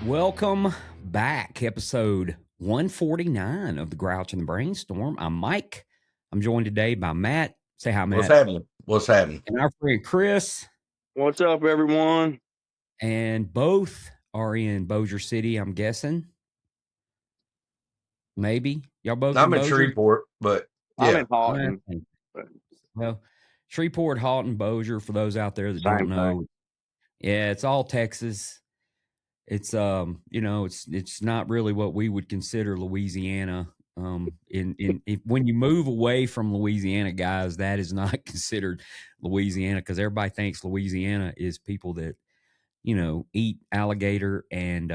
Welcome back, episode 149 of the Grouch and the Brainstorm. I'm Mike. I'm joined today by Matt. Say hi, Matt. What's happening? And our friend Chris. What's up, everyone? And both are in Bossier City, I'm guessing. Maybe. Y'all both I'm in in Bossier? Shreveport, but yeah. I'm in Houghton. Well, Shreveport, Houghton, Bossier, for those out there that Same don't know. thing. Yeah, it's all Texas. It's it's not really what we would consider Louisiana. When you move away from Louisiana, guys, that is not considered Louisiana, because everybody thinks Louisiana is people that, eat alligator and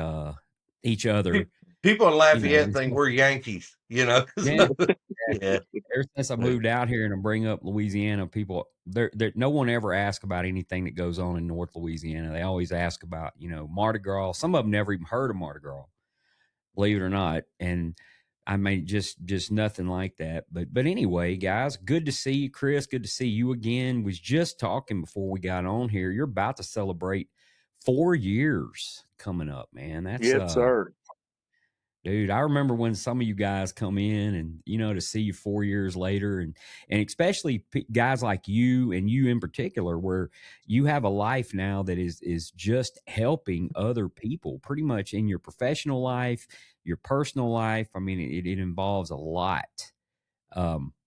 each other. People in Lafayette think we're Yankees, Yeah. Yeah. Ever since I moved out here and I bring up Louisiana, people, no one ever asks about anything that goes on in North Louisiana. They always ask about, Mardi Gras. Some of them never even heard of Mardi Gras, believe it or not. And I mean, just nothing like that. But anyway, guys, good to see you, Chris. Good to see you again. Was just talking before we got on here. You're about to celebrate 4 years coming up, man. That's Yes, sir. Dude, I remember when some of you guys come in and, to see you 4 years later, and especially guys like you, and you in particular, where you have a life now that is just helping other people pretty much in your professional life, your personal life. I mean, it involves a lot.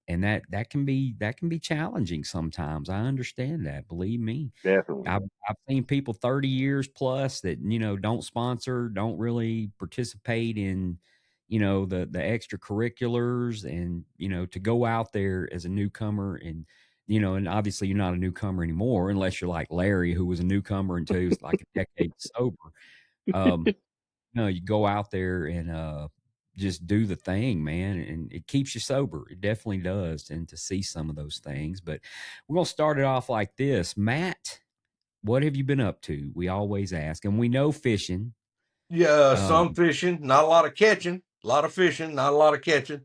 And that can be challenging sometimes. I understand that. Believe me. Definitely. I've seen people 30 years plus that, don't sponsor, don't really participate in, the extracurriculars, and, to go out there as a newcomer, and, and obviously you're not a newcomer anymore unless you're like Larry, who was a newcomer until he was like a decade sober. You go out there and, just do the thing, man, and it keeps you sober. It definitely does. And to see some of those things, but we're going to start it off like this. Matt, what have you been up to? We always ask, and we know fishing. Yeah, some fishing, not a lot of catching. A lot of fishing, not a lot of catching.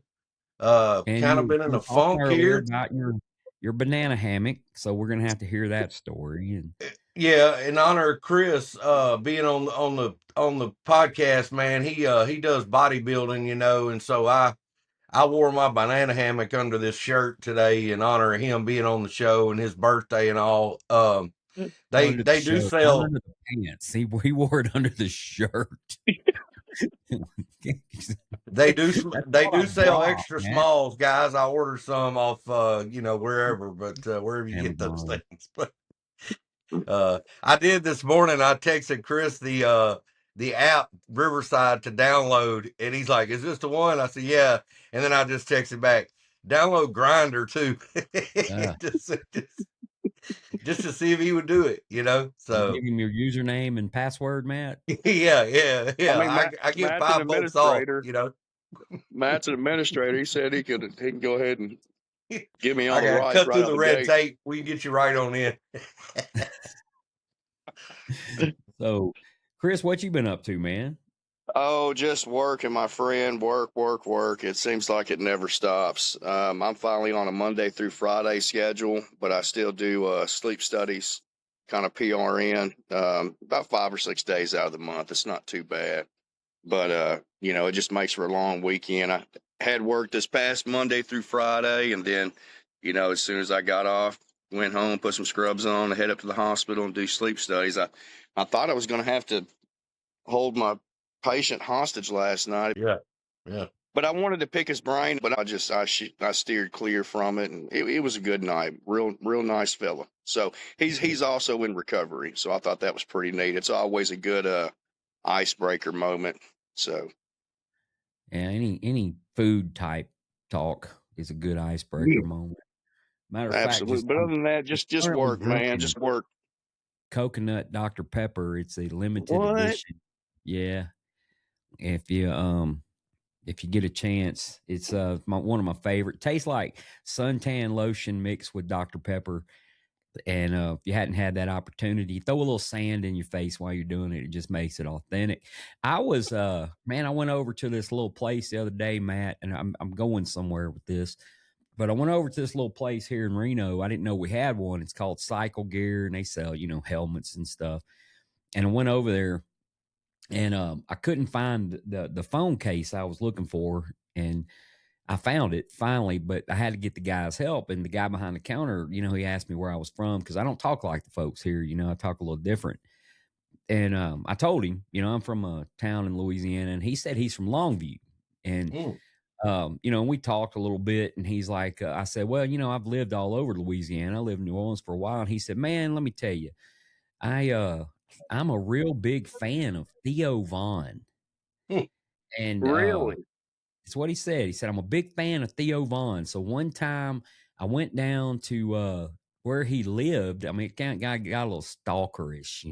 Kind of been in a funk here about your banana hammock, so we're gonna have to hear that story. And yeah, in honor of Chris being on the podcast, man, he does bodybuilding, and so I wore my banana hammock under this shirt today in honor of him being on the show and his birthday and all. They do sell under the pants. See, we wore it under the shirt. They do sell extra smalls, guys. I ordered some off wherever, but wherever you get those things. But I did this morning. I texted Chris the app Riverside to download, and he's like, "Is this the one?" I said, "Yeah," and then I just texted back, "Download Grinder too," just to see if he would do it, So give him your username and password, Matt. yeah. I mean, I get $5 off, Matt's an administrator. He said he can go ahead and get me on the right. Cut through the red tape. We can get you right on in. So, Chris, what you been up to, man? Oh, just working, my friend. Work. It seems like it never stops. I'm finally on a Monday through Friday schedule, but I still do sleep studies, kind of PRN, about 5 or 6 days out of the month. It's not too bad. But, it just makes for a long weekend. I had work this past Monday through Friday, and then, as soon as I got off, went home, put some scrubs on, and head up to the hospital and do sleep studies. I thought I was going to have to hold my patient hostage last night. Yeah. But I wanted to pick his brain, but I steered clear from it, and it was a good night. Real nice fella. So he's also in recovery. So I thought that was pretty neat. It's always a good icebreaker moment. So yeah, any food type talk is a good icebreaker moment. Matter of absolutely. fact, but other than that, just work, man. Just work. Coconut Dr. Pepper. It's a limited edition. Yeah. If you get a chance, it's one of my favorite. Tastes like suntan lotion mixed with Dr. Pepper. And if you hadn't had that opportunity, throw a little sand in your face while you're doing it. It just makes it authentic. I was I went over to this little place the other day, Matt, and I'm going somewhere with this. But I went over to this little place here in Reno. I didn't know we had one. It's called Cycle Gear, and they sell, helmets and stuff. And I went over there, And I couldn't find the phone case I was looking for, and I found it finally, but I had to get the guy's help. And the guy behind the counter, he asked me where I was from, because I don't talk like the folks here. I talk a little different. And I told him, I'm from a town in Louisiana, and he said he's from Longview. And Mm. and we talked a little bit, and he's like, I said, well, I've lived all over Louisiana. I lived in New Orleans for a while. And he said, man, let me tell you, I I'm a real big fan of Theo Vaughn. Mm. And Really? it's what he said. He said, I'm a big fan of Theo Vaughn. So one time I went down to where he lived. I mean, it got a little stalkerish.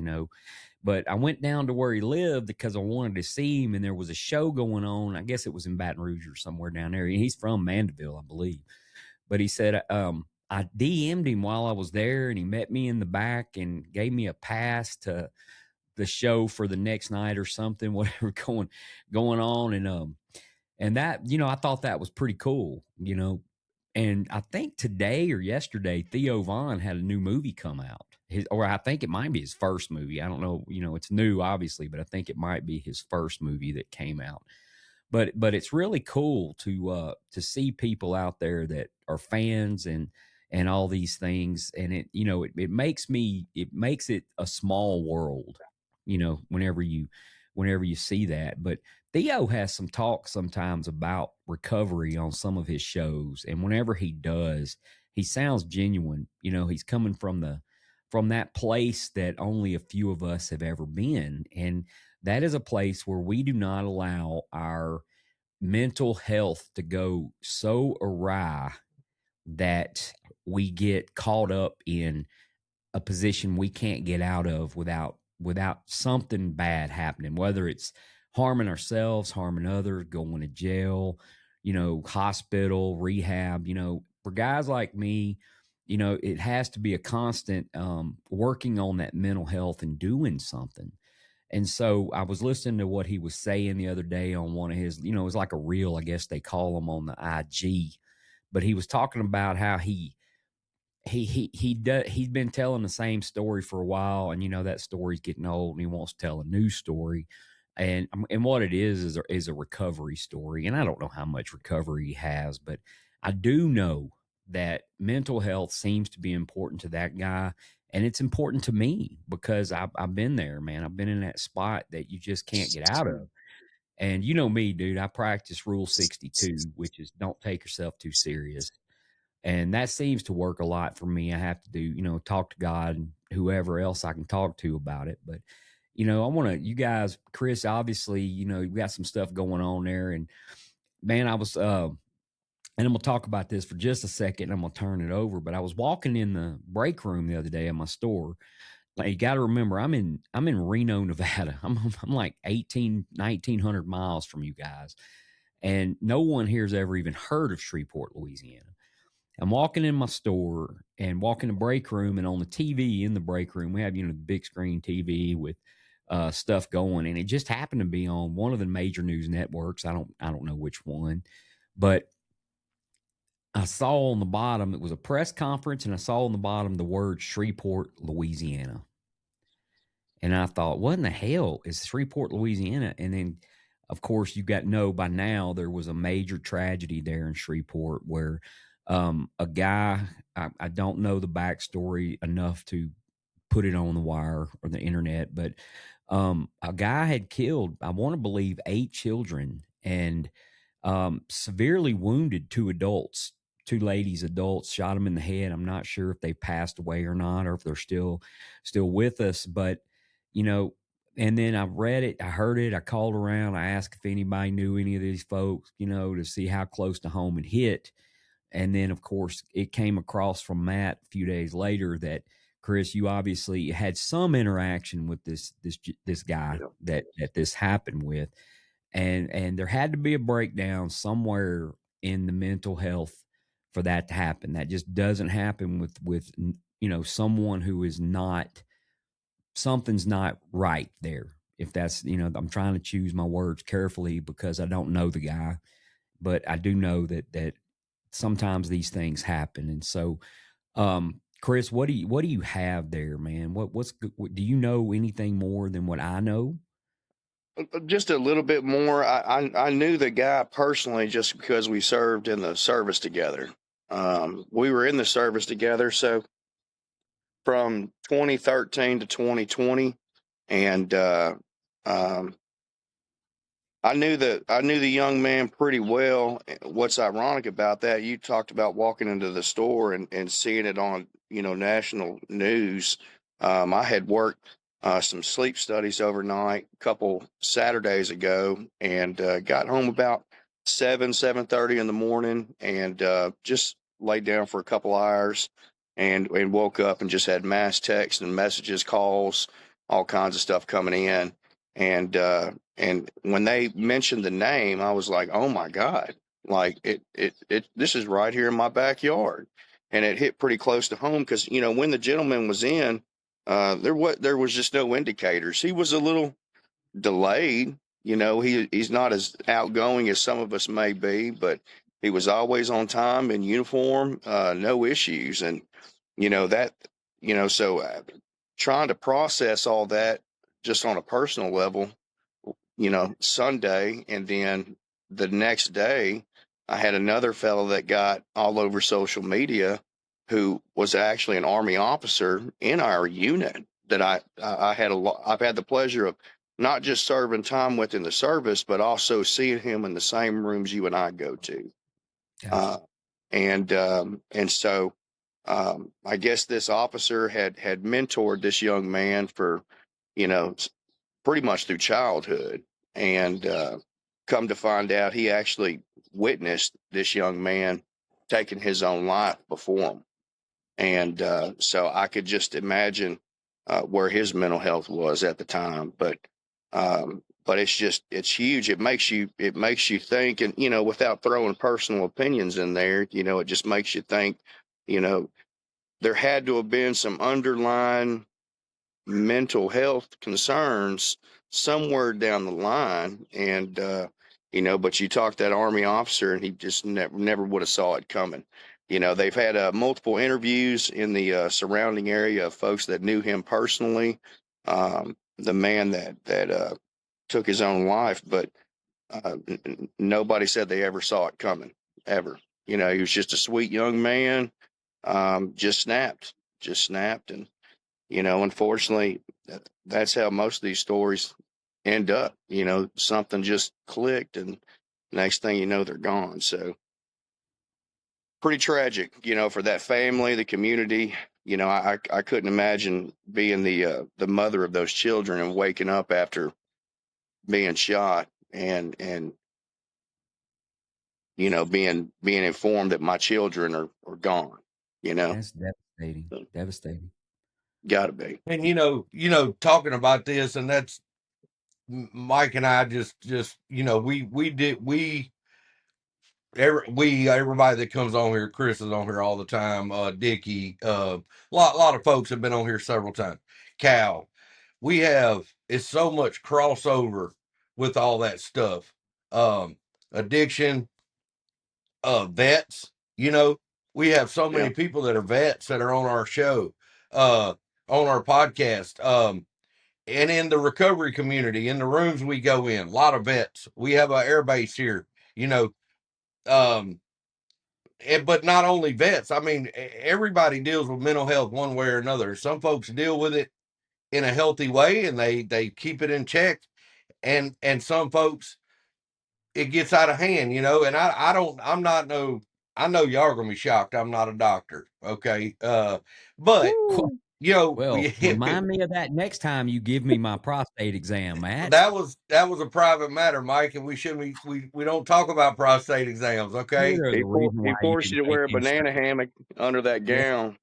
But I went down to where he lived because I wanted to see him, and there was a show going on. I guess it was in Baton Rouge or somewhere down there. He's from Mandeville, I believe. But he said, I DM'd him while I was there, and he met me in the back and gave me a pass to the show for the next night or something, whatever going on. And that, I thought that was pretty cool. And I think today or yesterday, Theo Vaughn had a new movie come out. Or I think it might be his first movie. I don't know. It's new, obviously, but I think it might be his first movie that came out. But it's really cool to see people out there that are fans and all these things. And it makes it a small world, whenever you see that. But Theo has some talk sometimes about recovery on some of his shows, and whenever he does, he sounds genuine. He's coming from that place that only a few of us have ever been, and that is a place where we do not allow our mental health to go so awry that we get caught up in a position we can't get out of without something bad happening, whether it's harming ourselves, harming others, going to jail, hospital, rehab. For guys like me, it has to be a constant working on that mental health and doing something. And so I was listening to what he was saying the other day on one of his, it was like a reel, I guess they call them on the IG, but he was talking about how he's been telling the same story for a while, and that story's getting old, and he wants to tell a new story. And what it is a recovery story. And I don't know how much recovery he has, but I do know that mental health seems to be important to that guy. And it's important to me because I've been there, man. I've been in that spot that you just can't get out of. And you know me, dude, I practice Rule 62, which is don't take yourself too serious. And that seems to work a lot for me. I have to do, talk to God and whoever else I can talk to about it. But, I want to, you guys, Chris, obviously, you got some stuff going on there. And man, I was, and I'm going to talk about this for just a second, and I'm going to turn it over. But I was walking in the break room the other day at my store. Like, you got to remember, I'm in Reno, Nevada. I'm like 1,900 miles from you guys. And no one here's ever even heard of Shreveport, Louisiana. I'm walking in my store and walking the break room, and on the TV in the break room, we have, the big screen TV with stuff going. And it just happened to be on one of the major news networks. I don't know which one, but I saw on the bottom, it was a press conference, and I saw on the bottom the word Shreveport, Louisiana. And I thought, what in the hell is Shreveport, Louisiana? And then, of course, you got to know by now there was a major tragedy there in Shreveport where a guy, I don't know the backstory enough to put it on the wire or the internet, but a guy had killed, I want to believe, 8 children and severely wounded 2 adults, 2 ladies, adults, shot them in the head. I'm not sure if they passed away or not, or if they're still with us, but and then I read it, I heard it, I called around, I asked if anybody knew any of these folks, to see how close to home it hit. And then, of course, it came across from Matt a few days later that, Chris, you obviously had some interaction with this guy that this happened with, and there had to be a breakdown somewhere in the mental health for that to happen. That just doesn't happen with someone who is not, something's not right there. If that's, I'm trying to choose my words carefully because I don't know the guy, but I do know that sometimes these things happen. And so, Chris, what do you have there, man? What do you know anything more than what I know? Just a little bit more. I knew the guy personally just because we served in the service together. We were in the service together, so from 2013 to 2020, and um, I knew the young man pretty well. What's ironic about that, you talked about walking into the store and seeing it on, national news. I had worked some sleep studies overnight a couple Saturdays ago, and got home about 7:30 in the morning, and just laid down for a couple hours, and woke up and just had mass texts and messages, calls, all kinds of stuff coming in, and when they mentioned the name, I was like, "Oh my God!" Like this is right here in my backyard, and it hit pretty close to home because when the gentleman was in, there was just no indicators. He was a little delayed. He's not as outgoing as some of us may be, but he was always on time in uniform, no issues, and that so trying to process all that just on a personal level, Sunday, and then the next day, I had another fellow that got all over social media who was actually an Army officer in our unit that I've had the pleasure of not just serving time with in the service, but also seeing him in the same rooms you and I go to. Gotcha. Uh, and so I guess this officer had mentored this young man for, you know, pretty much through childhood, and come to find out he actually witnessed this young man taking his own life before him, and so I could just imagine where his mental health was at the time. But it's huge. It makes you think, and without throwing personal opinions in there, it just makes you think. You know, there had to have been some underlying mental health concerns somewhere down the line, and but you talk to that Army officer and he just never would have saw it coming. They've had multiple interviews in the surrounding area of folks that knew him personally, the man that took his own life, but nobody said they ever saw it coming, ever. He was just a sweet young man, just snapped, and unfortunately, that's how most of these stories end up. Something just clicked, and next thing you know, they're gone. So pretty tragic, for that family, the community. I couldn't imagine being the mother of those children and waking up after being shot, and being informed that my children are gone. That's devastating. Devastating. Gotta be. And talking about this, and that's Mike and I just everybody that comes on here, Chris is on here all the time, Dickie, lot of folks have been on here several times. Cal, it's so much crossover with all that stuff. Addiction, vets, we have so many Yeah. people that are vets that are on our show, on our podcast. And in the recovery community, in the rooms we go in, a lot of vets. We have an air base here, you know. But not only vets. I mean, everybody deals with mental health one way or another. Some folks deal with it in a healthy way and they keep it in check, and some folks it gets out of hand, And I don't. I'm not no. I know y'all are gonna be shocked. I'm not a doctor, okay? But Woo. Well, remind me of that next time you give me my prostate exam, Matt. that was a private matter, Mike, and we shouldn't we don't talk about prostate exams, okay? There's He, a for, reason he why you forced didn't you to take wear a banana insurance. hammock under that Yeah. gown.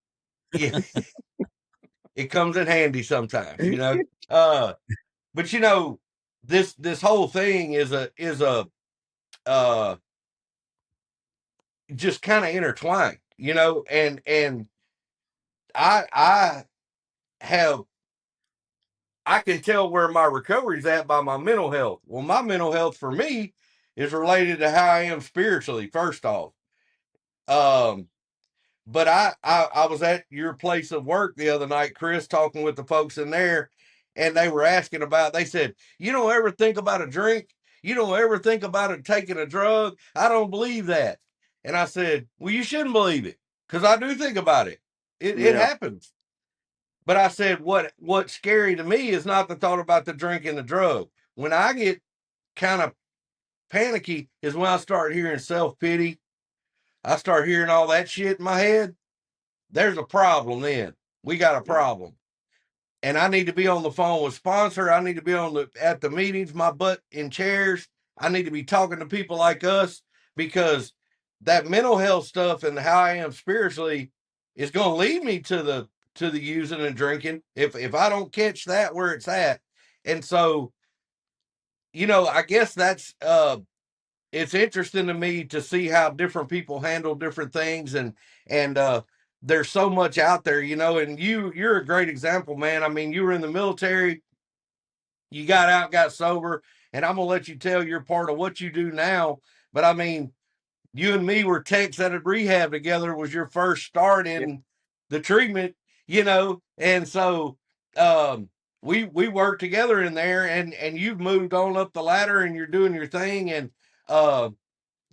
Yeah, it comes in handy sometimes, but this whole thing is a uh just kind of intertwined, and I have I can tell where my recovery's at by my mental health. Well, my mental health for me is related to how I am spiritually, first off. Um, but I was at your place of work the other night, Chris, talking with the folks in there, and they were asking about, they said, you don't ever think about a drink? You don't ever think about it taking a drug? I don't believe that. And I said, well, you shouldn't believe it, because I do think about it. It Yeah. happens. But I said, what's scary to me is not the thought about the drink and the drug. When I get kind of panicky is when I start hearing self-pity. I start hearing all that shit in my head. There's a problem then. We got a problem. And I need to be on the phone with sponsor. I need to be at the meetings, my butt in chairs. I need to be talking to people like us, because that mental health stuff and how I am spiritually is going to lead me to the using and drinking if I don't catch that where it's at. And so, I guess that's it's interesting to me to see how different people handle different things, and there's so much out there, and you're a great example, man. I mean, you were in the military, you got out, got sober, and I'm gonna let you tell your part of what you do now. But I mean, you and me were techs at a rehab together, was your first start Yeah. in the treatment, and so um we worked together in there, and you've moved on up the ladder and you're doing your thing, and uh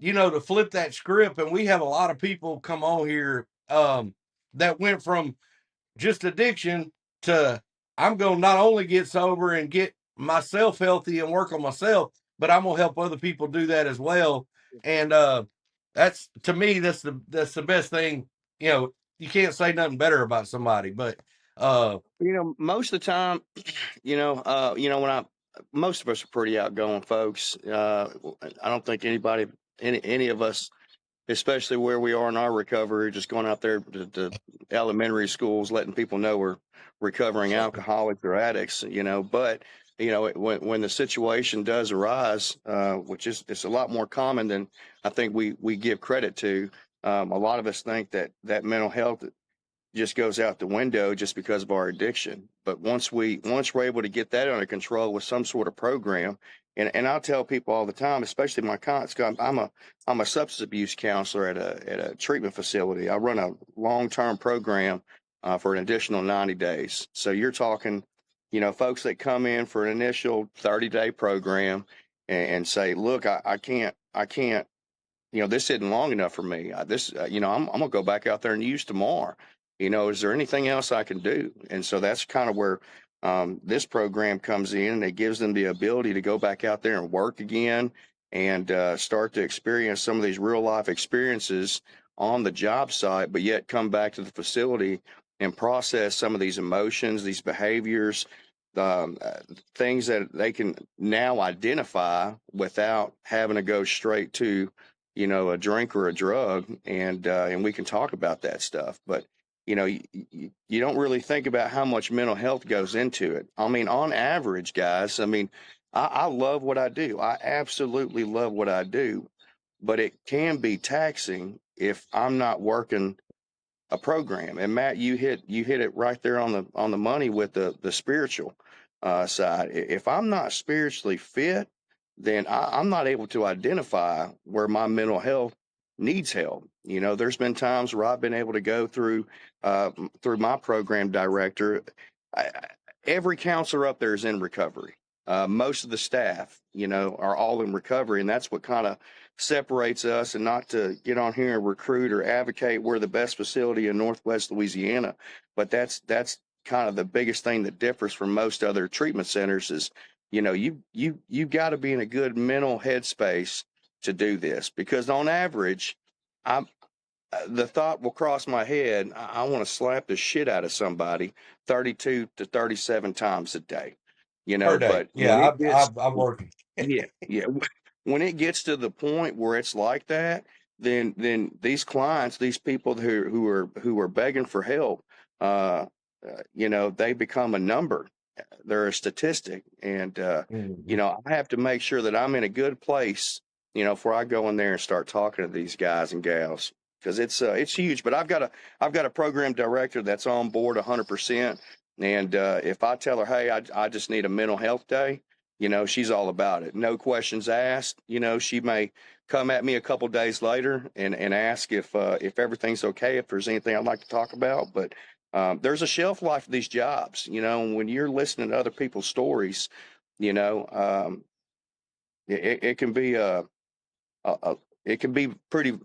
to flip that script. And we have a lot of people come on here that went from just addiction to, I'm going to not only get sober and get myself healthy and work on myself, but I'm going to help other people do that as well. And that's, to me, that's the best thing. You can't say nothing better about somebody, but Most of the time, when most of us are pretty outgoing folks. I don't think any of us, especially where we are in our recovery, just going out there to elementary schools, letting people know we're recovering alcoholics or addicts, but when the situation does arise, which is, it's a lot more common than I think we give credit to. A lot of us think that mental health just goes out the window just because of our addiction. But once we're able to get that under control with some sort of program, and I'll tell people all the time, especially my clients, I'm a substance abuse counselor at a treatment facility. I run a long-term program for an additional 90 days. So you're talking, folks that come in for an initial 30-day program and say, look, I can't, this isn't long enough for me. I'm gonna go back out there and use tomorrow. Is there anything else I can do? And so that's kind of where this program comes in, and it gives them the ability to go back out there and work again, and start to experience some of these real life experiences on the job site, but yet come back to the facility and process some of these emotions, these behaviors, um, uh, things that they can now identify without having to go straight to a drink or a drug, and we can talk about that stuff. But you don't really think about how much mental health goes into it. I mean, on average, guys, I mean, I love what I do. I absolutely love what I do, but it can be taxing if I'm not working a program. And Matt, you hit it right there on the money with the spiritual side. If I'm not spiritually fit, then I'm not able to identify where my mental health needs help. There's been times where I've been able to go through my program director. Every counselor up there is in recovery. Most of the staff, are all in recovery, and that's what kind of separates us. And not to get on here and recruit or advocate we're the best facility in Northwest Louisiana, but that's kind of the biggest thing that differs from most other treatment centers is, you got to be in a good mental headspace to do this, because on average, I the thought will cross my head, I want to slap the shit out of somebody 32 to 37 times a day, per day. but when Yeah, it gets, I'm working. yeah, yeah, when it gets to the point where it's like that, then these clients, these people who are begging for help, uh, they become a number. They're a statistic, and Mhm. I have to make sure that I'm in a good place, before I go in there and start talking to these guys and gals, because it's huge. But I've got a program director that's on board 100%, and if I tell her, hey, I just need a mental health day, she's all about it. No questions asked. She may come at me a couple days later and ask if everything's okay, if there's anything I'd like to talk about. But There's a shelf life of these jobs, you know, and when you're listening to other people's stories, you know, it can be a it can be pretty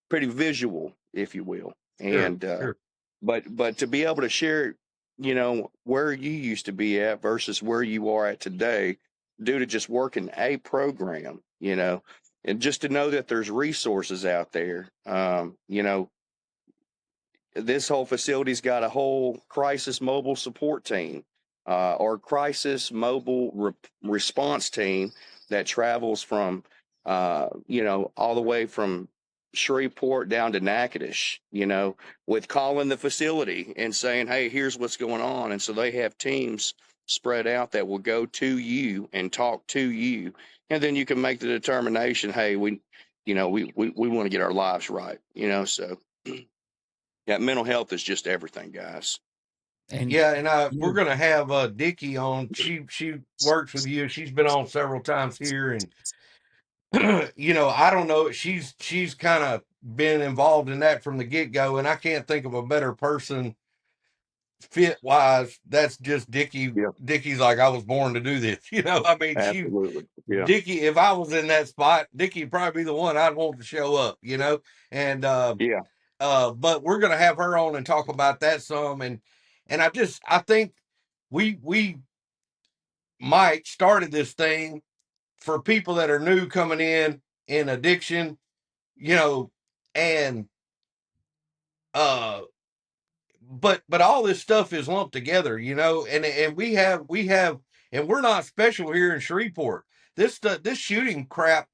visual, if you will. Sure, And sure. but to be able to share, you know, where you used to be at versus where you are at today, due to just working a program, you know, and just to know that there's resources out there, you know, this whole facility's got a whole crisis mobile support team, or crisis mobile response team that travels from, you know, all the way from Shreveport down to Natchitoches, you know, with calling the facility and saying, hey, here's what's going on. And so they have teams spread out that will go to you and talk to you. And then you can make the determination, hey, you know, we want to get our lives right, you know, so. Yeah, mental health is just everything, guys. And Yeah, and we're yeah, gonna have Dickie on. She works with you. She's been on several times here, and you know, I don't know. She's kind of been involved in that from the get go, and I can't think of a better person fit wise. That's just Dickie. Yeah, Dickie's like, I was born to do this. You know, I mean, absolutely. Yeah, Dickie. If I was in that spot, Dickie'd probably be the one I'd want to show up. You know, and yeah, but we're gonna have her on and talk about that some, and I think we Mike started this thing for people that are new coming in addiction, you know, and uh but all this stuff is lumped together, you know, and we have and we're not special here in Shreveport. This shooting crap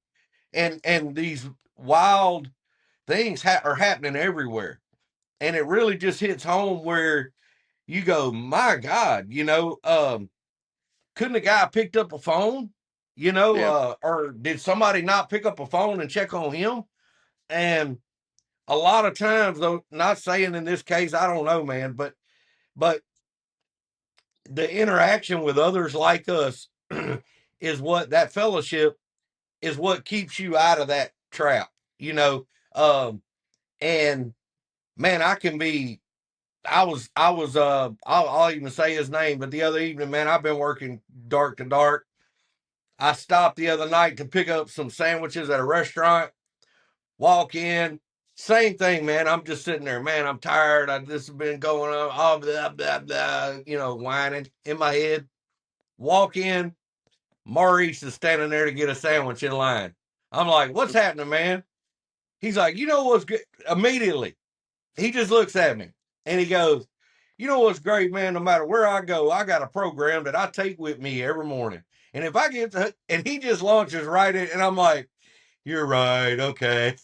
and these wild things are happening everywhere, and it really just hits home where you go, my God, you know, couldn't a guy picked up a phone, you know, yeah, or did somebody not pick up a phone and check on him? And a lot of times, though, not saying in this case, I don't know, man, but the interaction with others like us is what that fellowship is what keeps you out of that trap, you know. And man, I can be I'll even say his name, but the other evening, man, I've been working dark to dark. I stopped the other night to pick up some sandwiches at a restaurant, walk in, same thing, man. I'm just sitting there, man. I'm tired. This has been going on, all blah, blah, blah, you know, whining in my head. Walk in, Maurice is standing there to get a sandwich in line. I'm like, what's happening, man? He's like, you know what's good? Immediately, he just looks at me and he goes, you know what's great, man? No matter where I go, I got a program that I take with me every morning. And if I get to, and he just launches right in, and I'm like, you're right, okay.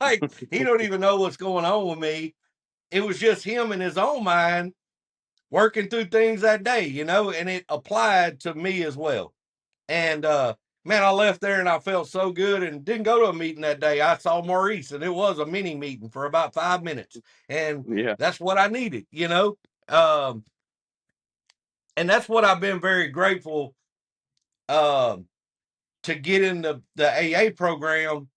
Like, he don't even know what's going on with me. It was just him in his own mind working through things that day, you know, and it applied to me as well. And man, I left there and I felt so good and didn't go to a meeting that day. I saw Maurice and it was a mini meeting for about 5 minutes. And yeah, that's what I needed, you know. Um, and that's what I've been very grateful um to get in the AA program.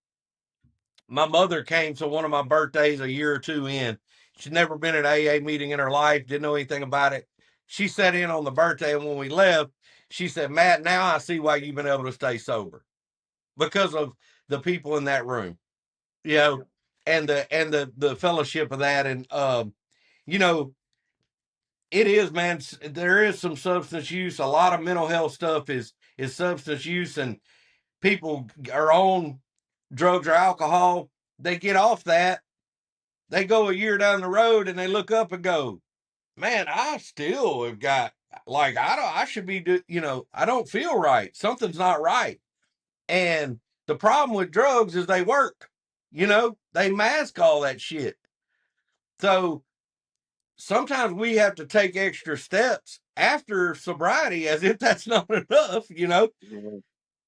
My mother came to one of my birthdays a year or two in. She'd never been at an AA meeting in her life, didn't know anything about it. She sat in on the birthday, and when we left, she said, Matt, now I see why you've been able to stay sober because of the people in that room, you know, and the fellowship of that. And you know, it is, man, there is some substance use. A lot of mental health stuff is substance use, and people are on drugs or alcohol. They get off that, they go a year down the road and they look up and go, man, I still have got, like, I should be, you know, I don't feel right. Something's not right. And the problem with drugs is they work, you know, they mask all that shit. So sometimes we have to take extra steps after sobriety as if that's not enough, you know.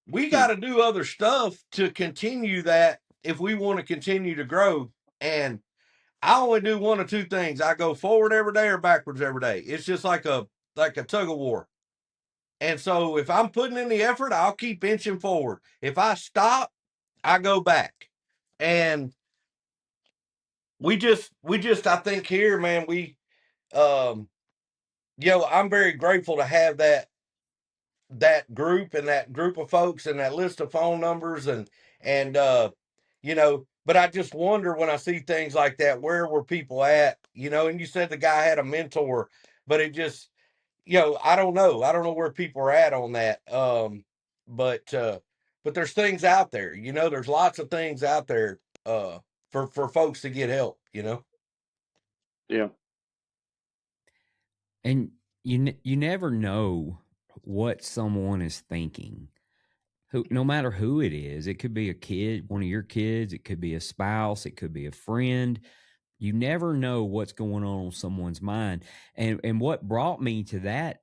We got to do other stuff to continue that if we want to continue to grow. And I only do one or two things. I go forward every day or backwards every day. It's just like a tug of war. And so if I'm putting in the effort, I'll keep inching forward. If I stop, I go back. And we just I think here, man, I'm very grateful to have that group of folks and that list of phone numbers and but I just wonder when I see things like that, where were people at? And you said the guy had a mentor, but it just, I don't know. I don't know where people are at on that. But but there's things out there, there's lots of things out there for folks to get help. Yeah. And you never know what someone is thinking. No matter who it is, it could be a kid, one of your kids, it could be a spouse, it could be a friend. You never know what's going on in someone's mind. And what brought me to that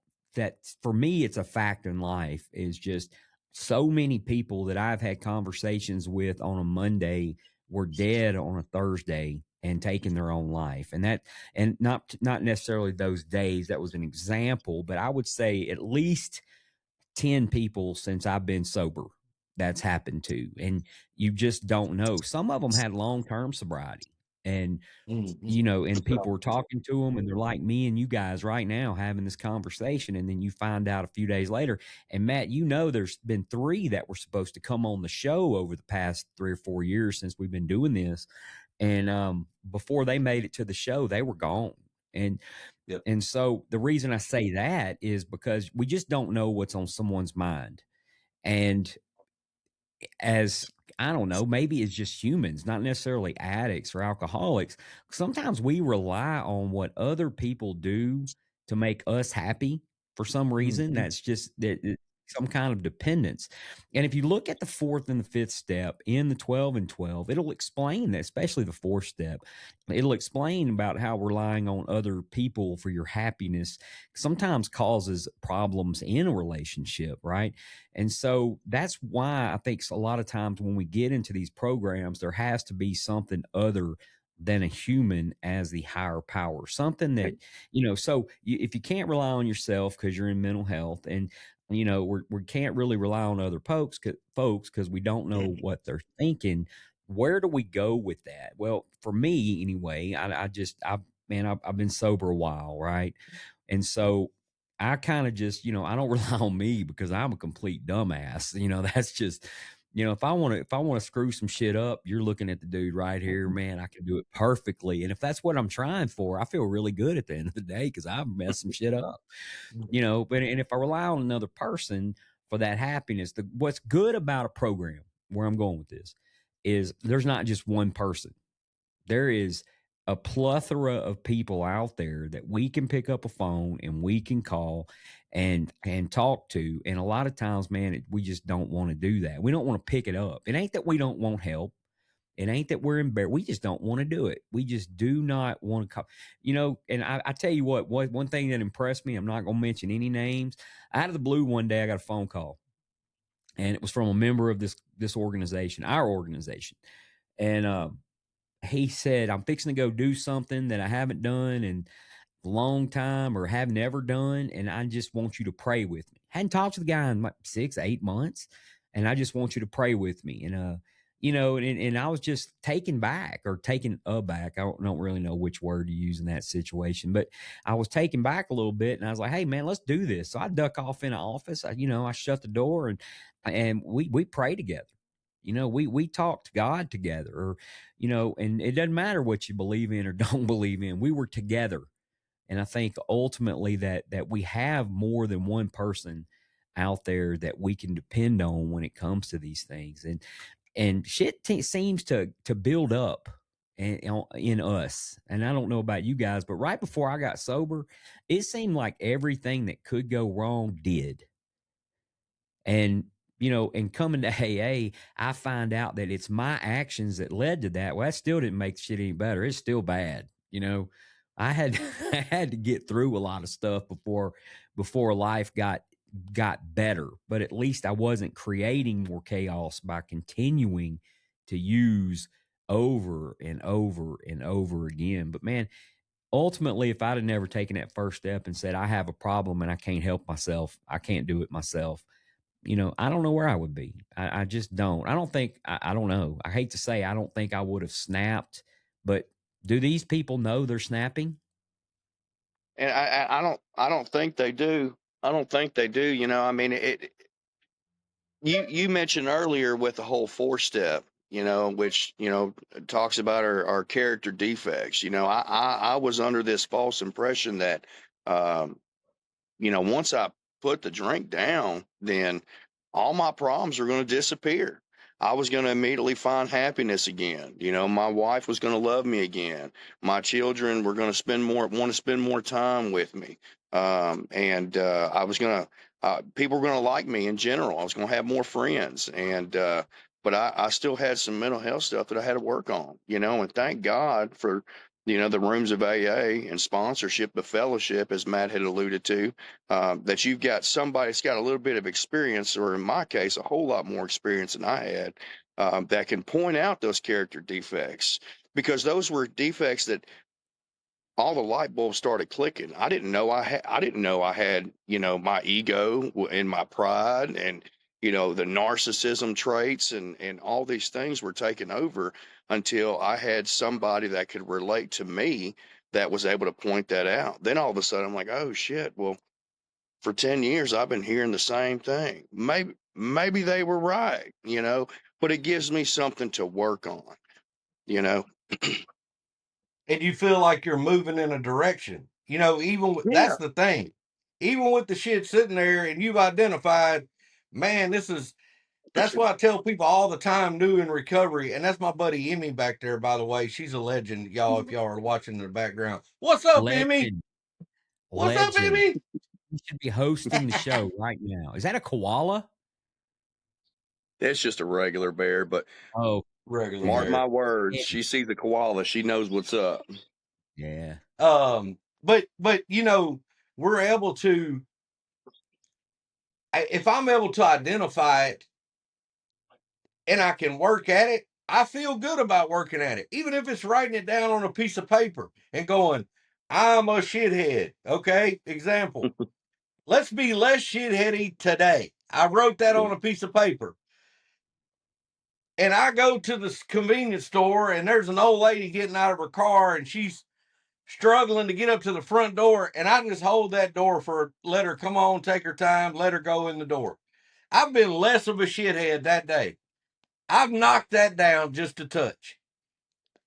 for me, it's a fact in life, is just so many people that I've had conversations with on a Monday were dead on a Thursday and taking their own life. And not necessarily those days. That was an example, but I would say at least 10 people since I've been sober that's happened to. And you just don't know. Some of them had long-term sobriety. And Mhm. and people were talking to them, and they're like me and you guys right now having this conversation. And then you find out a few days later. And Matt, there's been 3 that were supposed to come on the show over the past 3 or 4 years since we've been doing this. And before they made it to the show, they were gone. And Yep. and so the reason I say that is because we just don't know what's on someone's mind. And as I don't know, maybe it's just humans, not necessarily addicts or alcoholics. Sometimes we rely on what other people do to make us happy for some reason. Mhm. That's just some kind of dependence. And if you look at the 4th and the 5th step in the 12 and 12, it'll explain that, especially the 4th step. It'll explain about how relying on other people for your happiness sometimes causes problems in a relationship, right? And so that's why I think a lot of times when we get into these programs, there has to be something other than a human as the higher power, something that, if you can't rely on yourself because you're in mental health, and, we can't really rely on other folks because we don't know what they're thinking. Where do we go with that? Well, for me anyway, I've been sober a while, right? And so I kind of just, I don't rely on me because I'm a complete dumbass. That's just, if I want to screw some shit up, you're looking at the dude right here, man, I can do it perfectly. And if that's what I'm trying for, I feel really good at the end of the day because I've messed some shit up, and if I rely on another person for that happiness, what's good about a program, where I'm going with this, is there's not just one person. There is a plethora of people out there that we can pick up a phone and we can call and talk to. And a lot of times, man, we just don't want to do that. We don't want to pick it up. It ain't that we don't want help. It ain't that we're embarrassed. We just don't want to do it. We just do not want to call. And I tell you what, one thing that impressed me, I'm not going to mention any names. Out of the blue, one day I got a phone call, and it was from a member of this organization, our organization. And he said, I'm fixing to go do something that I haven't done in a long time or have never done. And I just want you to pray with me. Hadn't talked to the guy in like 6, 8 months. And I just want you to pray with me. And, and I was just taken back or taken aback. I don't really know which word to use in that situation, but I was taken back a little bit, and I was like, hey man, let's do this. So I duck off in an office. I shut the door, and we pray together. We talk to God together, or, and it doesn't matter what you believe in or don't believe in. We were together. And I think ultimately that we have more than one person out there that we can depend on when it comes to these things. And shit seems to build up in us. And I don't know about you guys, but right before I got sober, it seemed like everything that could go wrong did. And, and coming to AA, I find out that it's my actions that led to that. Well, that still didn't make shit any better. It's still bad. I had I had to get through a lot of stuff before life got better. But at least I wasn't creating more chaos by continuing to use over and over and over again. But man, ultimately, if I'd have never taken that first step and said, I have a problem and I can't help myself, I can't do it myself, I don't know where I would be. I just don't. I don't think, I don't know. I hate to say, I don't think I would have snapped, but do these people know they're snapping? And I don't think they do. I don't think they do. You know, I mean, you mentioned earlier with the whole 4 step, you know, which, you know, talks about our character defects. You know, I was under this false impression that, um, you know, once I put the drink down, then all my problems are going to disappear. I was going to immediately find happiness again. You know, my wife was going to love me again. My children were going to want to spend more time with me. And I was going to, people were going to like me in general. I was going to have more friends. But I still had some mental health stuff that I had to work on, you know, and thank God for, you know, the rooms of AA and sponsorship, the fellowship, as Matt had alluded to, that you've got somebody that's got a little bit of experience, or in my case, a whole lot more experience than I had, that can point out those character defects, because those were defects that all the light bulbs started clicking. I didn't know I didn't know I had, you know, my ego and my pride and, you know, the narcissism traits and all these things were taking over until I had somebody that could relate to me that was able to point that out. Then all of a sudden I'm like, oh shit, well, for 10 years I've been hearing the same thing. Maybe they were right, you know, but it gives me something to work on, you know. And you feel like you're moving in a direction. You know, Yeah. that's the thing. Even with the shit sitting there and you've identified, man, that's what I tell people all the time, new in recovery. And that's my buddy Emmy back there, by the way. She's a legend, y'all, if y'all are watching in the background. What's up, Emmy? Legend. What's up, Legend. Emmy? You should be hosting the show right now. Is that a koala? It's just a regular bear, but Oh, Regular mark yeah. my bear. words, Yeah. she sees the koala, she knows what's up. Yeah. But you know, we're able to, if I'm able to identify it and I can work at it, I feel good about working at it. Even if it's writing it down on a piece of paper and going, I'm a shithead. Okay. Example. Let's be less shitheady today. I wrote that on a piece of paper. And I go to the convenience store and there's an old lady getting out of her car and she's struggling to get up to the front door. And I just hold that door let her come on, take her time, let her go in the door. I've been less of a shithead that day. I've knocked that down just a touch.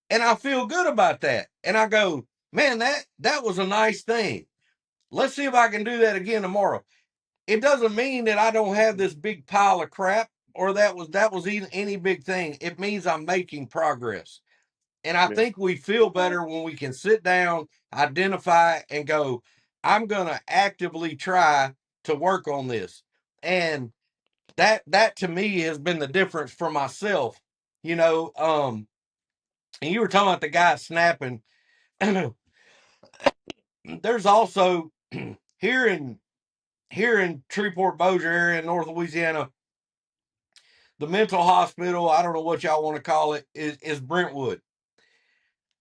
And I feel good about that. And I go, man, that was a nice thing. Let's see if I can do that again tomorrow. It doesn't mean that I don't have this big pile of crap or that was even any big thing. It means I'm making progress. And I Yeah. think we feel better when we can sit down, identify, and go, I'm going to actively try to work on this. And that to me has been the difference for myself. You know, and you were talking about the guy snapping. There's also here in Shreveport Bossier area in North Louisiana, the mental hospital, I don't know what y'all want to call it, is Brentwood.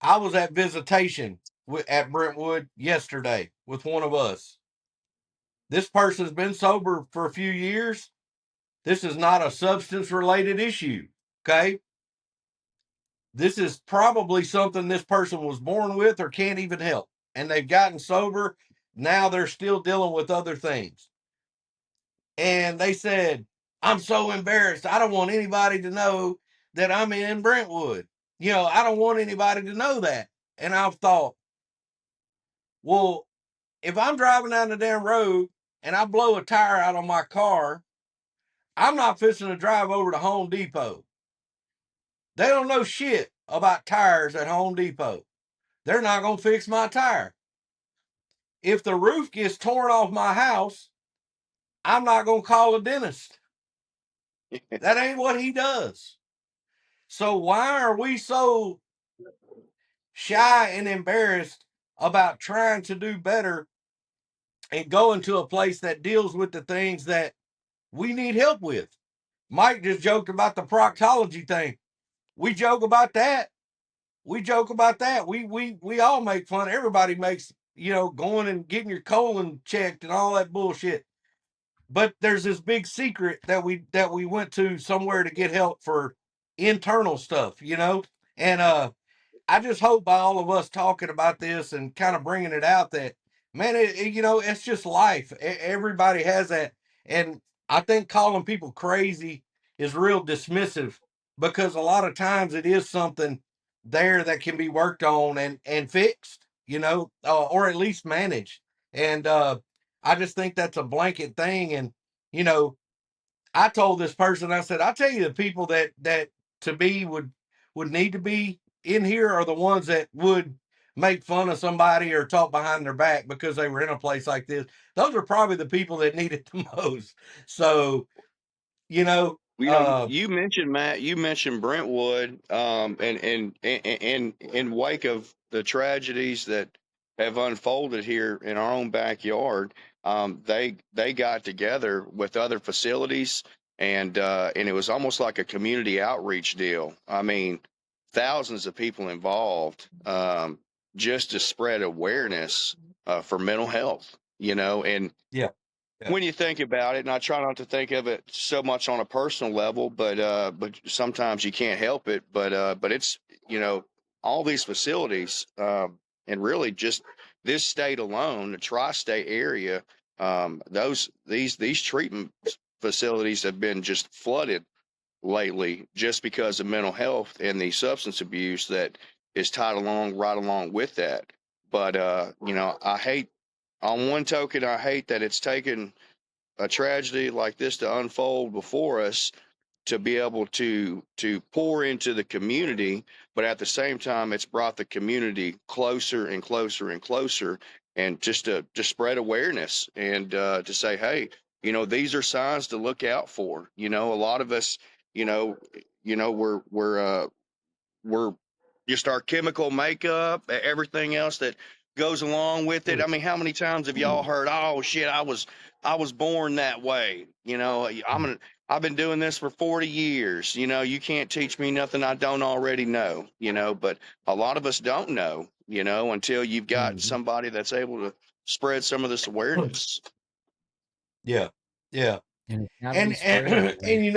I was at visitation at Brentwood yesterday with one of us. This person's been sober for a few years. This is not a substance related issue. Okay. This is probably something this person was born with or can't even help. And they've gotten sober. Now they're still dealing with other things. And they said, I'm so embarrassed. I don't want anybody to know that I'm in Brentwood. You know, I don't want anybody to know that. And I've thought, well, if I'm driving down the damn road and I blow a tire out on my car, I'm not fixing to drive over to Home Depot. They don't know shit about tires at Home Depot. They're not going to fix my tire. If the roof gets torn off my house, I'm not going to call a dentist. That ain't what he does. So why are we so shy and embarrassed about trying to do better and going to a place that deals with the things that we need help with? Mike just joked about the proctology thing. We joke about that. We joke about that. We all make fun. Everybody makes, you know, going and getting your colon checked and all that bullshit. But there's this big secret that we went to somewhere to get help for internal stuff, you know? And I just hope by all of us talking about this and kind of bringing it out that man, it's just life. Everybody has that. And I think calling people crazy is real dismissive, because a lot of times it is something there that can be worked on and fixed, or at least managed. And I just think that's a blanket thing. And, you know, I told this person, I said, I tell you, the people that to me would need to be in here are the ones that would make fun of somebody or talk behind their back because they were in a place like this. Those are probably the people that need it the most. So, you know, You mentioned, Matt. You mentioned Brentwood, and in wake of the tragedies that have unfolded here in our own backyard, they got together with other facilities, and it was almost like a community outreach deal. I mean, thousands of people involved, just to spread awareness for mental health. And yeah, yeah, when you think about it, and I try not to think of it so much on a personal level, but sometimes you can't help it. But it's all these facilities, and really just this state alone, the tri-state area, these treatment facilities have been just flooded lately, just because of mental health and the substance abuse that is tied along right along with that. But I hate, on one token, I hate that it's taken a tragedy like this to unfold before us to be able to pour into the community, but at the same time it's brought the community closer and closer and closer, and just to spread awareness, and to say, hey, these are signs to look out for. A lot of us, you know we're just our chemical makeup, everything else that goes along with it. I mean, how many times have y'all heard, "Oh shit, I was born that way." I've been doing this for 40 years. You can't teach me nothing I don't already know. But a lot of us don't know. Until you've got mhm, somebody that's able to spread some of this awareness. yeah, yeah. And it's got to be And spread. and,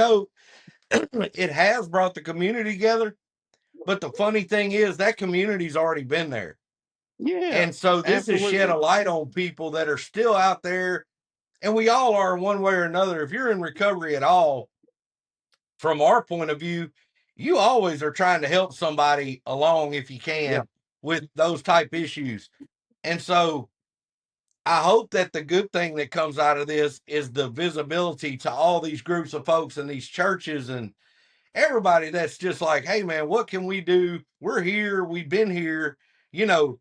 and it has brought the community together. But the funny thing is that community's already been there. Yeah, And so this has shed a absolutely. light on people that are still out there, and we all are one way or another. If you're in recovery at all, from our point of view, you always are trying to help somebody along if you Yeah, can with those type issues. And so I hope that the good thing that comes out of this is the visibility to all these groups of folks and these churches and everybody that's just like, hey man, what can we do? We're here, we've been here, you know,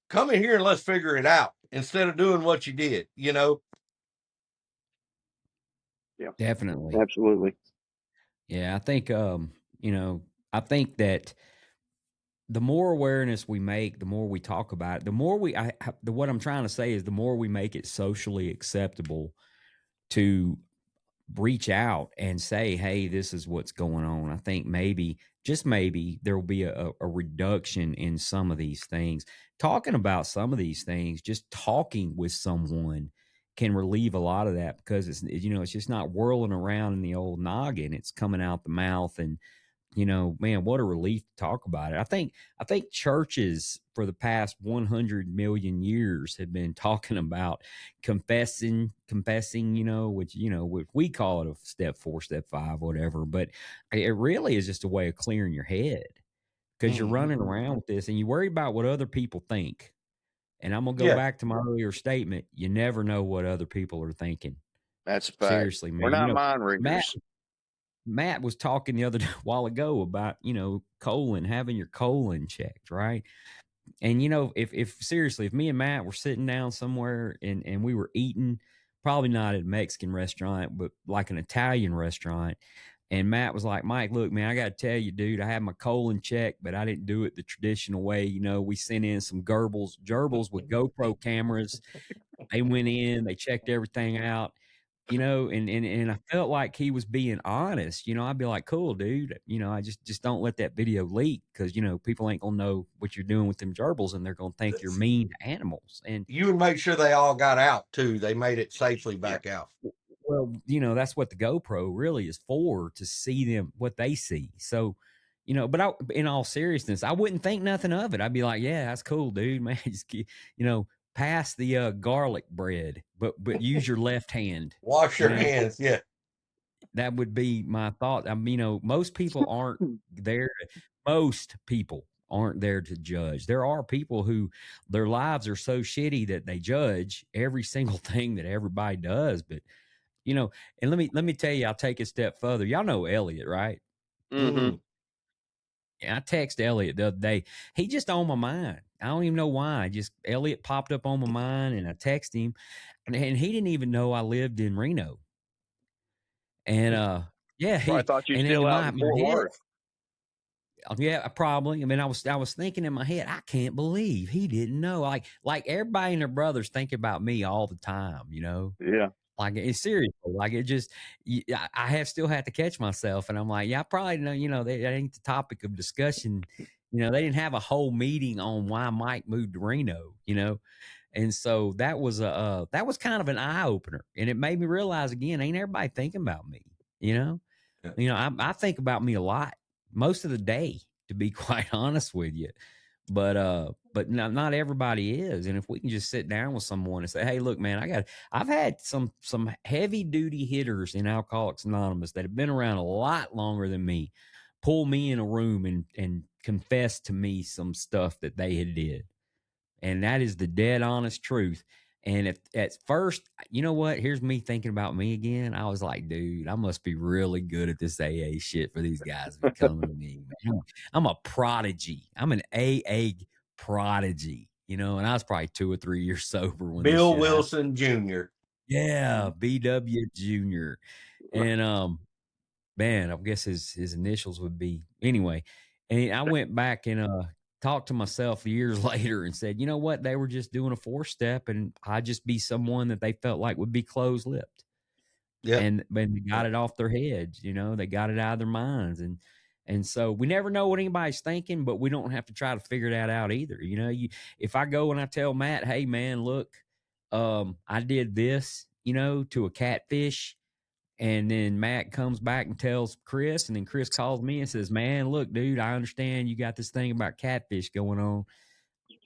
come in here and let's figure it out instead of doing what you did. yeah, Definitely. absolutely. Yeah, I think I think that the more awareness we make, the more we talk about it, the more what I'm trying to say is the more we make it socially acceptable to reach out and say, hey, this is what's going on. I think maybe, just maybe, there will be a reduction in some of these things. Talking about some of these things, just talking with someone can relieve a lot of that, because it's just not whirling around in the old noggin. It's coming out the mouth. And man, what a relief to talk about it. I think churches for the past 100 million years have been talking about confessing, which we call it a step 4, step 5, whatever. But it really is just a way of clearing your head, because you're Mm-hmm. running around with this and you worry about what other people think. And I'm going to go Yeah. back to my earlier statement. You never know what other people are thinking. That's a fact. Seriously, We're man. not mind Matt readers. Matt was talking the other while ago about, colon, having your colon checked, right? And if seriously, if me and Matt were sitting down somewhere and we were eating, probably not at a Mexican restaurant, but like an Italian restaurant, and Matt was like, Mike, look, man, I got to tell you, dude, I had my colon checked, but I didn't do it the traditional way. We sent in some gerbils with GoPro cameras. They went in, they checked everything out, and I felt like he was being honest. I'd be like, cool, dude. I just don't let that video leak, because people ain't gonna know what you're doing with them gerbils, and they're gonna think you're mean to animals. And You would make sure they all got out too. They made it safely Yeah. back out. well, that's what the GoPro really is for, to see them what they see. So, but in all seriousness, I wouldn't think nothing of it. I'd be like, yeah, that's cool, dude, man. Just, pass the garlic bread, but use your left hand. Wash You your know, hands. Yeah. that would be my thought. I mean, most people aren't there. Most people aren't there to judge. There are people who their lives are so shitty that they judge every single thing that everybody does. But and let me tell you, I'll take a step further. Y'all know Elliot, right? Mm-hmm. I text Elliot the other day. He just on my mind. I don't even know why. Just Elliot popped up on my mind, and I text him, and he didn't even know I lived in Reno. And yeah, Probably thought you and then still in out my in Fort head, Worth. yeah, probably. I mean, I was thinking in my head, I can't believe he didn't know. Like everybody and their brothers think about me all the time. Yeah. Like it's serious. Like it just, I have still had to catch myself, and I'm like, yeah, I probably know. That ain't the topic of discussion. They didn't have a whole meeting on why Mike moved to Reno. And so that was that was kind of an eye opener, and it made me realize again, ain't everybody thinking about me? I think about me a lot most of the day, to be quite honest with you. But not everybody is. And if we can just sit down with someone and say, hey, look, man, I've had some heavy duty hitters in Alcoholics Anonymous that have been around a lot longer than me, pull me in a room and confess to me some stuff that they had did. And that is the dead honest truth. And at first, you know what? Here's me thinking about me again. I was like, dude, I must be really good at this AA shit for these guys to be coming to me. Man. I'm a prodigy. I'm an AA prodigy, and I was probably 2 or 3 years sober when this Bill shit happened. Wilson Jr. Yeah, BW Jr. And man, I guess his initials would be anyway. And I went back and talked to myself years later and said, you know what? They were just doing a 4-step, and I'd just be someone that they felt like would be closed lipped. Yep. And they got it off their heads, they got it out of their minds. And so we never know what anybody's thinking, but we don't have to try to figure that out either. If I go and I tell Matt, hey man, look, I did this, to a catfish. And then Matt comes back and tells Chris, and then Chris calls me and says, man, look, dude, I understand you got this thing about catfish going on.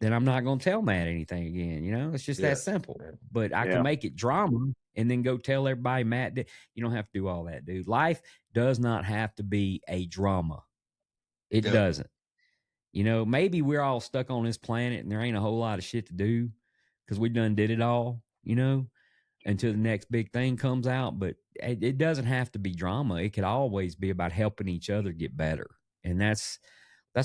Then I'm not going to tell Matt anything again. It's just that simple. But I can make it drama and then go tell everybody, Matt, you don't have to do all that, dude. Life does not have to be a drama. It doesn't. Maybe we're all stuck on this planet and there ain't a whole lot of shit to do because we done did it all, until the next big thing comes out. But it doesn't have to be drama. It could always be about helping each other get better. And that's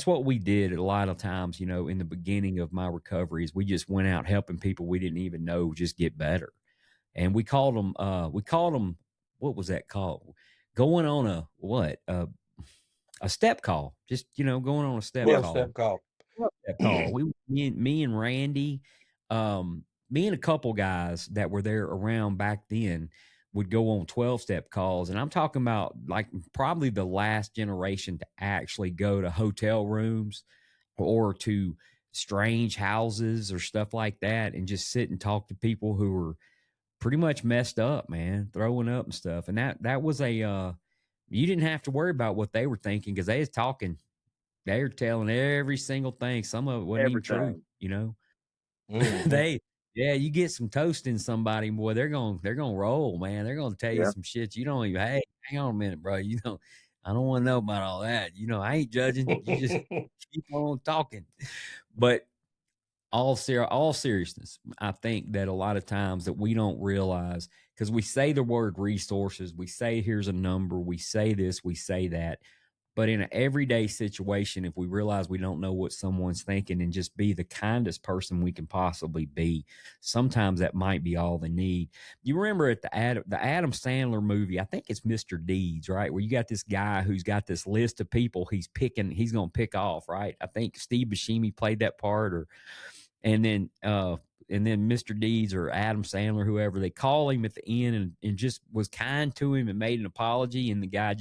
what we did a lot of times, in the beginning of my recoveries. We just went out helping people we didn't even know just get better. And we called them, what was that called? Going on a step call, just, going on a step call. Step call. Step call. Me and Randy, me and a couple guys that were there around back then would go on 12-step calls. And I'm talking about like probably the last generation to actually go to hotel rooms or to strange houses or stuff like that and just sit and talk to people who were pretty much messed up, man, throwing up and stuff. And that was you didn't have to worry about what they were thinking because they was talking. They were telling every single thing. Some of it wasn't even true, Mm-hmm. You get some toast in somebody, boy, they're gonna roll, man. They're gonna tell you some shit you don't even. Hey, hang on a minute, bro. I don't want to know about all that. I ain't judging. You just keep on talking. But all seriousness, I think that a lot of times that we don't realize because we say the word resources, we say here's a number, we say this, we say that. But in an everyday situation, if we realize we don't know what someone's thinking and just be the kindest person we can possibly be, sometimes that might be all they need. You remember at the Adam Sandler movie, I think it's Mr. Deeds, right? Where you got this guy who's got this list of people he's going to pick off, right? I think Steve Buscemi played that part and then Mr. Deeds or Adam Sandler, whoever, they call him at the end and just was kind to him and made an apology. And the guy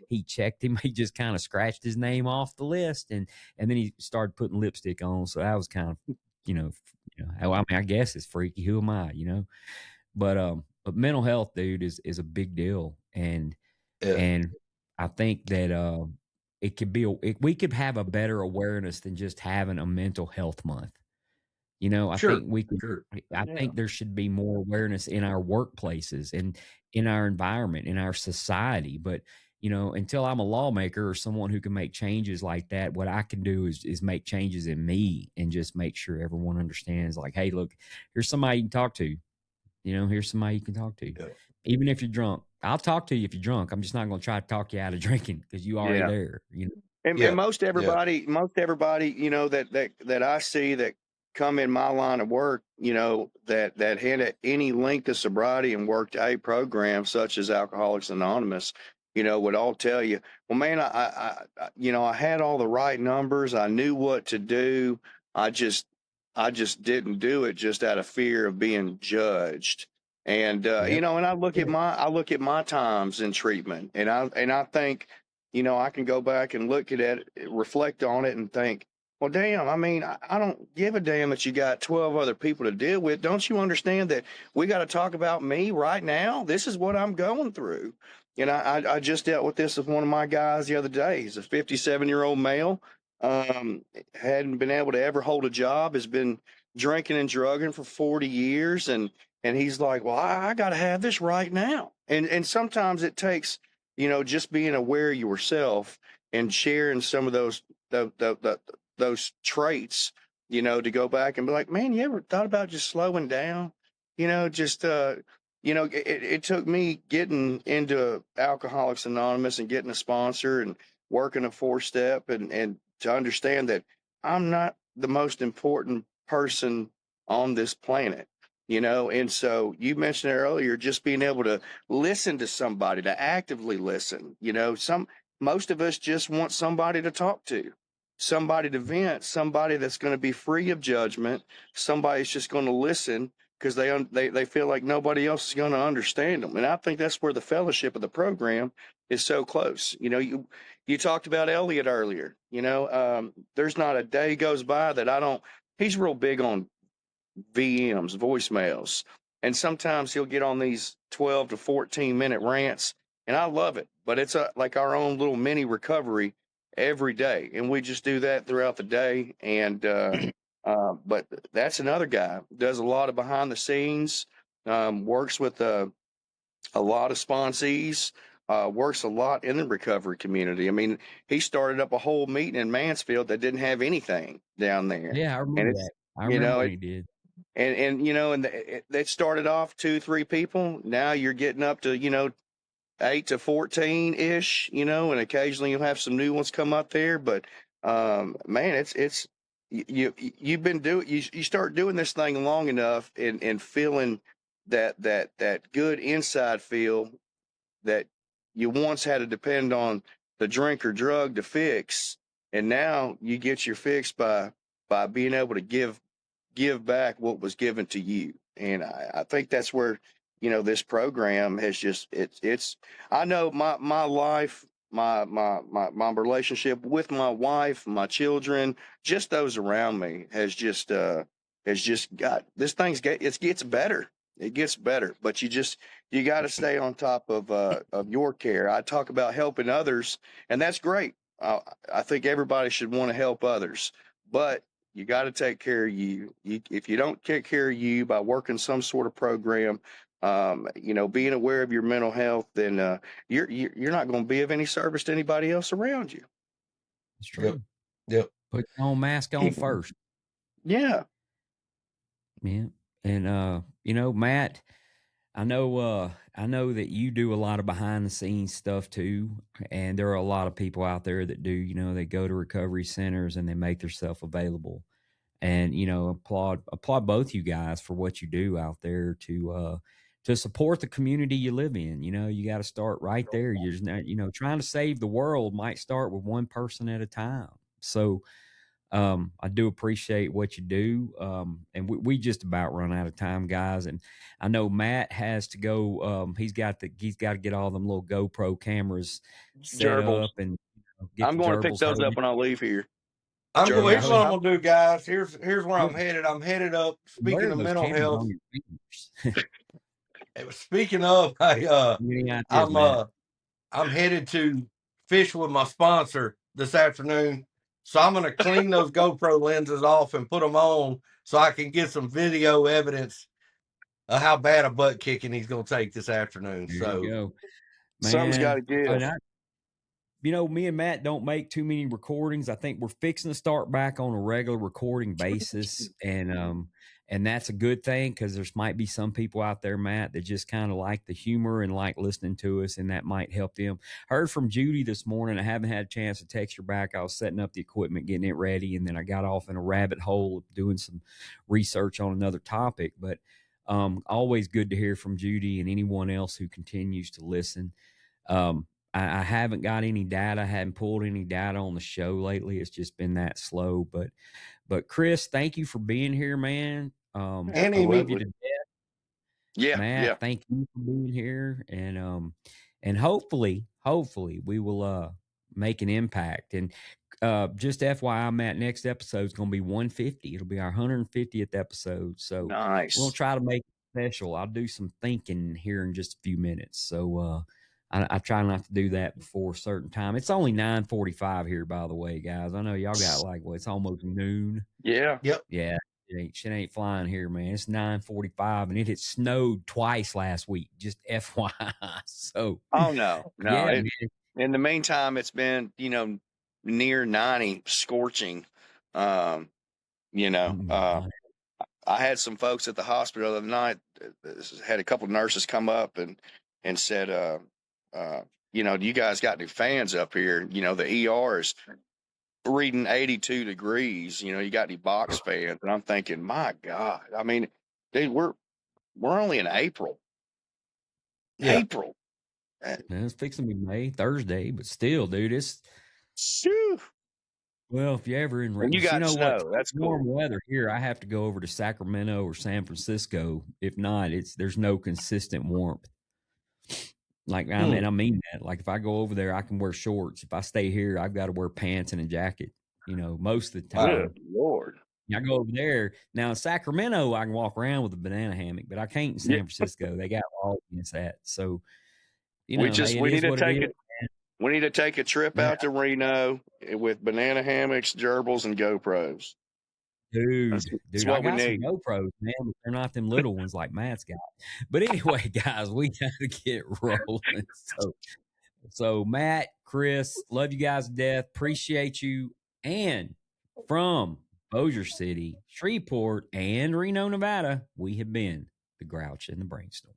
he checked him. He just kind of scratched his name off the list. And then he started putting lipstick on. So that was kind of, I mean, I guess it's freaky. Who am I, but mental health, dude, is a big deal. And I think that, it could be, we could have a better awareness than just having a mental health month. I Sure. think we can. Sure. I think there should be more awareness in our workplaces and in our environment, in our society. But until I'm a lawmaker or someone who can make changes like that, what I can do is make changes in me and just make sure everyone understands. Like, hey, look, here's somebody you can talk to. Here's somebody you can talk to, Yeah. even if you're drunk. I'll talk to you if you're drunk. I'm just not going to try to talk you out of drinking because you already Yeah. there. And Yeah. most everybody, that I see that come in my line of work, that had any length of sobriety and worked a program such as Alcoholics Anonymous, would all tell you, well, man, I had all the right numbers. I knew what to do. I just, I just didn't do it just out of fear of being judged. And Yep. and I look at my times in treatment, and I think, I can go back and look at it, reflect on it, and think, well, damn, I mean, I don't give a damn that you got 12 other people to deal with. Don't you understand that we got to talk about me right now? This is what I'm going through. And I just dealt with this with one of my guys the other day. He's a 57-year-old male, hadn't been able to ever hold a job, has been drinking and drugging for 40 years. And he's like, well, I got to have this right now. And sometimes it takes, just being aware of yourself and sharing some of those traits, to go back and be like, man, you ever thought about just slowing down? It took me getting into Alcoholics Anonymous and getting a sponsor and working a 4-step and to understand that I'm not the most important person on this planet. And so you mentioned it earlier, just being able to listen to somebody, to actively listen. Most of us just want somebody to talk to, somebody to vent, somebody that's going to be free of judgment, somebody's just going to listen because they feel like nobody else is going to understand them. And I think that's where the fellowship of the program is so close. You talked about Elliot earlier. There's not a day goes by that I don't. He's real big on VMs, voicemails. And sometimes he'll get on these 12 to 14-minute rants, and I love it. But it's like our own little mini recovery every day. And we just do that throughout the day. And, but that's another guy, does a lot of behind the scenes, works with a lot of sponsees, works a lot in the recovery community. I mean, he started up a whole meeting in Mansfield that didn't have anything down there. Yeah, I And remember it's, that. I remember when he did. they started off 2-3 people. Now you're getting up to 8 to 14 ish. And occasionally you'll have some new ones come up there. But man, it's you've been doing you start doing this thing long enough and feeling that good inside feel that you once had to depend on the drink or drug to fix, and now you get your fix by being able to give back what was given to you. And I think that's where, this program has just, it's, I know my life, my relationship with my wife, my children, just those around me has just got, this it gets better. It gets better, but you got to stay on top of your care. I talk about helping others, and that's great. I think everybody should want to help others, but you got to take care of you. If you don't take care of you by working some sort of program, being aware of your mental health, then you're not going to be of any service to anybody else around you. It's true. Yep. Put your own mask on first. Yeah. Yeah. And Matt, I know that you do a lot of behind the scenes stuff too. And there are a lot of people out there that do, they go to recovery centers and they make themselves available. And, applaud both you guys for what you do out there to support the community you live in. You got to start right there. You're just not, trying to save the world might start with one person at a time. So, I do appreciate what you do. And we just about run out of time, guys. And I know Matt has to go. He's got to get all them little GoPro cameras set Gerbils. up and get I'm the going to pick gerbils those home. up when I leave here. Here's what I'm gonna do, guys. Here's where I'm headed. I'm headed up. Speaking of mental health, speaking of, I'm headed to fish with my sponsor this afternoon. So I'm gonna clean those GoPro lenses off and put them on so I can get some video evidence of how bad a butt kicking he's going to take this afternoon. There So you go, Something's got man. to give. Me and Matt don't make too many recordings. I think we're fixing to start back on a regular recording basis, and that's a good thing because there might be some people out there, Matt, that just kind of like the humor and like listening to us, and that might help them. Heard from Judy this morning. I haven't had a chance to text her back. I was setting up the equipment, getting it ready, and then I got off in a rabbit hole of doing some research on another topic. But always good to hear from Judy and anyone else who continues to listen. I haven't got any data. I haven't pulled any data on the show lately. It's just been that slow. But Chris, thank you for being here, man. I love you to death. Yeah, Matt, thank you for being here. And hopefully we will make an impact. And just FYI, Matt, next episode is going to be 150. It'll be our 150th episode. So nice. we'll try to make it special. I'll do some thinking here in just a few minutes. So I try not to do that before a certain time. It's only 9:45 here, by the way, guys. I know y'all got it's almost noon. Yeah. Yep. Yeah. Shit ain't flying here, man. It's 9:45 and it had snowed twice last week. Just FYI. So no. Yeah, in the meantime, it's been, near 90, scorching. I had some folks at the hospital the other night. Had a couple of nurses come up and said, do you guys got any fans up here? The ER is reading 82 degrees. You got any box fans? And I'm thinking, my God. I mean, dude, we're only in April. Yeah. April. It's fixing to be May, Thursday, but still, dude, it's Shoo. Well, if you ever in And you got snow, what, that's warm cool. weather here, I have to go over to Sacramento or San Francisco. If not, there's no consistent warmth. Like I mean that. Like if I go over there, I can wear shorts. If I stay here, I've got to wear pants and a jacket. Most of the time. Good Lord. I go over there now in Sacramento. I can walk around with a banana hammock, but I can't in San Francisco. They got all against that. So we need to take a trip out to Reno with banana hammocks, gerbils, and GoPros. Dude, what I got some need. GoPros, man, but they're not them little ones like Matt's got. But anyway, guys, we got to get rolling. So Matt, Chris, love you guys to death. Appreciate you. And from Bossier City, Shreveport, and Reno, Nevada, we have been the Grouch and the Brainstorm.